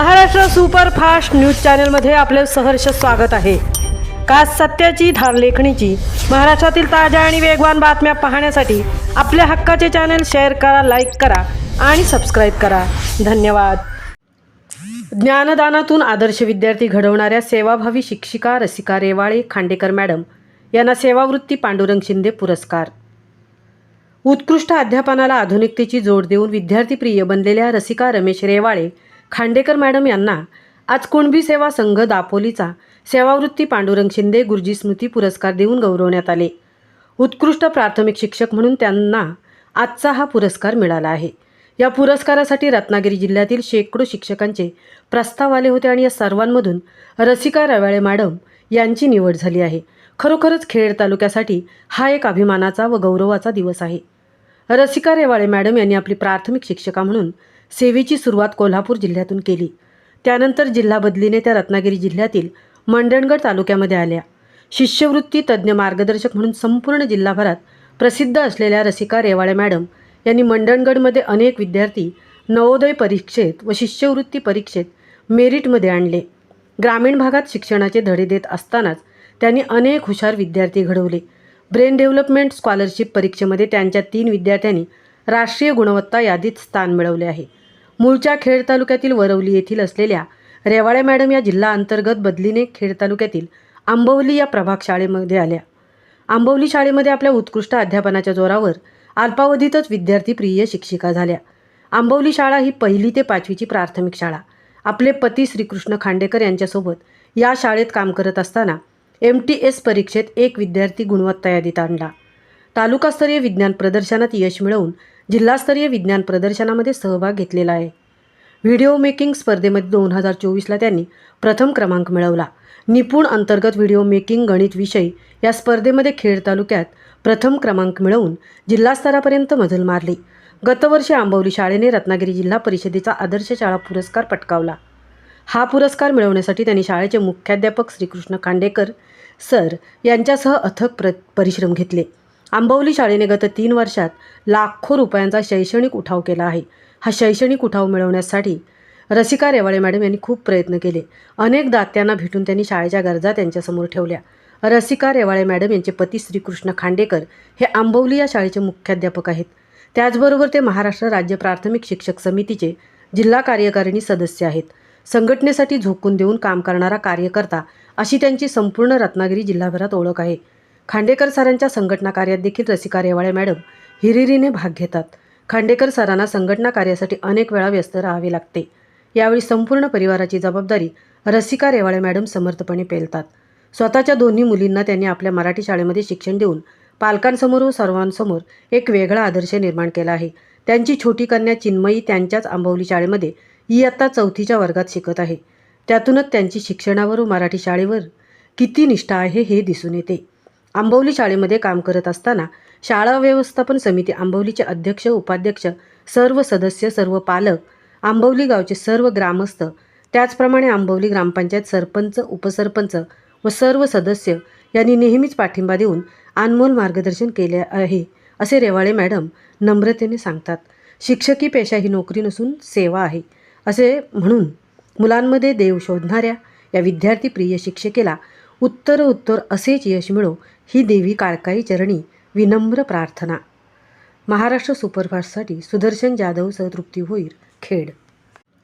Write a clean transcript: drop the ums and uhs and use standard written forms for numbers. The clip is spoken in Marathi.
महाराष्ट्र सुपरफास्ट न्यूज चॅनलमध्ये आपले सहर्ष स्वागत आहे। का सत्याची धार लेखणीची महाराष्ट्रातील ताज्या आणि वेगवान बातम्या पाहण्यासाठी आपल्या हक्काचे चॅनल शेअर करा, लाईक करा आणि सबस्क्राइब करा। धन्यवाद। ज्ञानदानातून आदर्श विद्यार्थी घडवणाऱ्या सेवाभावी शिक्षिका रसिका रेवाळे खांडेकर मॅडम यांना सेवावृत्ती पांडुरंग शिंदे पुरस्कार। उत्कृष्ट अध्यापनाला आधुनिकतेची जोड देऊन विद्यार्थीप्रिय बनलेल्या रसिका रमेश रेवाळे खांडेकर मॅडम यांना आज कुणबी सेवा संघ दापोलीचा सेवावृत्ती पांडुरंग शिंदे गुरुजी स्मृती पुरस्कार देऊन गौरवण्यात आले। उत्कृष्ट प्राथमिक शिक्षक म्हणून त्यांना आजचा हा पुरस्कार मिळाला आहे। या पुरस्कारासाठी रत्नागिरी जिल्ह्यातील शेकडो शिक्षकांचे प्रस्ताव आले होते आणि या सर्वांमधून रसिका रेवाळे मॅडम यांची निवड झाली आहे। खरोखरच खेड तालुक्यासाठी हा एक अभिमानाचा व गौरवाचा दिवस आहे। रसिका रेवाळे मॅडम यांनी आपली प्राथमिक शिक्षिका म्हणून सेवेची सुरुवात कोल्हापूर जिल्ह्यातून केली। त्यानंतर जिल्हा बदलीने त्या रत्नागिरी जिल्ह्यातील मंडणगड तालुक्यामध्ये आल्या। शिष्यवृत्ती तज्ज्ञ मार्गदर्शक म्हणून संपूर्ण जिल्हाभरात प्रसिद्ध असलेल्या रसिका रेवाळे मॅडम यांनी मंडणगडमध्ये अनेक विद्यार्थी नवोदय परीक्षेत व शिष्यवृत्ती परीक्षेत मेरिटमध्ये आणले। ग्रामीण भागात शिक्षणाचे धडे देत असतानाच त्यांनी अनेक हुशार विद्यार्थी घडवले। ब्रेन डेव्हलपमेंट स्कॉलरशिप परीक्षेमध्ये त्यांच्या 3 विद्यार्थ्यांनी राष्ट्रीय गुणवत्ता यादीत स्थान मिळवले आहे। मूळच्या खेड तालुक्यातील वरवली येथील असलेल्या रेवाळे मॅडम या जिल्हा अंतर्गत बदलीने खेड तालुक्यातील आंबवली या प्रभाग शाळेमध्ये आल्या। आंबवली शाळेमध्ये आपल्या उत्कृष्ट अध्यापनाच्या जोरावर अल्पावधीतच विद्यार्थी प्रिय शिक्षिका झाल्या। आंबवली शाळा ही 1ली ते 5वीची प्राथमिक शाळा। आपले पती श्रीकृष्ण खांडेकर यांच्यासोबत या शाळेत काम करत असताना MTS परीक्षेत एक विद्यार्थी गुणवत्ता यादीत आणला। तालुकास्तरीय विज्ञान प्रदर्शनात यश मिळवून जिल्हास्तरीय विज्ञान प्रदर्शनामध्ये सहभाग घेतलेला आहे। व्हिडिओ मेकिंग स्पर्धेमध्ये 2024ला त्यांनी प्रथम क्रमांक मिळवला। निपुण अंतर्गत व्हिडिओ मेकिंग गणित विषय या स्पर्धेमध्ये खेड तालुक्यात प्रथम क्रमांक मिळवून जिल्हास्तरापर्यंत मजल मारली। गतवर्षी आंबवली शाळेने रत्नागिरी जिल्हा परिषदेचा आदर्श शाळा पुरस्कार पटकावला। हा पुरस्कार मिळवण्यासाठी त्यांनी शाळेचे मुख्याध्यापक श्रीकृष्ण खांडेकर सर यांच्यासह अथक परिश्रम घेतले। आंबवली शाळेने गत 3 वर्षात लाखो रुपयांचा शैक्षणिक उठाव केला आहे। हा शैक्षणिक उठाव मिळवण्यासाठी रसिका रेवाळे मॅडम यांनी खूप प्रयत्न केले। अनेक दात्यांना भेटून त्यांनी शाळेच्या गरजा त्यांच्यासमोर ठेवल्या। रसिका रेवाळे मॅडम यांचे पती श्रीकृष्ण खांडेकर हे आंबवली या शाळेचे मुख्याध्यापक आहेत। त्याचबरोबर ते महाराष्ट्र राज्य प्राथमिक शिक्षक समितीचे जिल्हा कार्यकारिणी सदस्य आहेत। संघटनेसाठी झोकून देऊन काम करणारा कार्यकर्ता अशी त्यांची संपूर्ण रत्नागिरी जिल्हाभरात ओळख आहे। खांडेकर सरांच्या संघटना कार्यात देखील रसिका रेवाळे मॅडम हिरिरीने भाग घेतात। खांडेकर सरांना संघटना कार्यासाठी अनेक वेळा व्यस्त राहावे लागते। यावेळी संपूर्ण परिवाराची जबाबदारी रसिका रेवाळे मॅडम समर्थपणे पेलतात। स्वतःच्या 2 मुलींना त्यांनी आपल्या मराठी शाळेमध्ये शिक्षण देऊन पालकांसमोर व सर्वांसमोर एक वेगळा आदर्श निर्माण केला आहे। त्यांची छोटी कन्या चिन्मयी त्यांच्याच आंबवली शाळेमध्ये इयत्ता 4थीच्या वर्गात शिकत आहे। त्यातूनच त्यांची शिक्षणावर व मराठी शाळेवर किती निष्ठा आहे हे दिसून येते। आंबवली शाळेमध्ये काम करत असताना शाळा व्यवस्थापन समिती आंबवलीचे अध्यक्ष उपाध्यक्ष सर्व सदस्य सर्व पालक आंबवली गावचे सर्व ग्रामस्थ त्याचप्रमाणे आंबवली ग्रामपंचायत सरपंच उपसरपंच व सर्व सदस्य यांनी नेहमीच पाठिंबा देऊन अनमोल मार्गदर्शन केले आहे असे रेवाळे मॅडम नम्रतेने सांगतात। शिक्षकी पेशा ही नोकरी नसून सेवा आहे असे म्हणून मुलांमध्ये देव शोधणाऱ्या या विद्यार्थी प्रिय शिक्षकेला उत्तर असेच यश मिळो ही देवी काळकाई चरणी विनम्र प्रार्थना। महाराष्ट्र सुपरफास्टसाठी सुदर्शन जाधव सह तृप्ती होईर, खेड।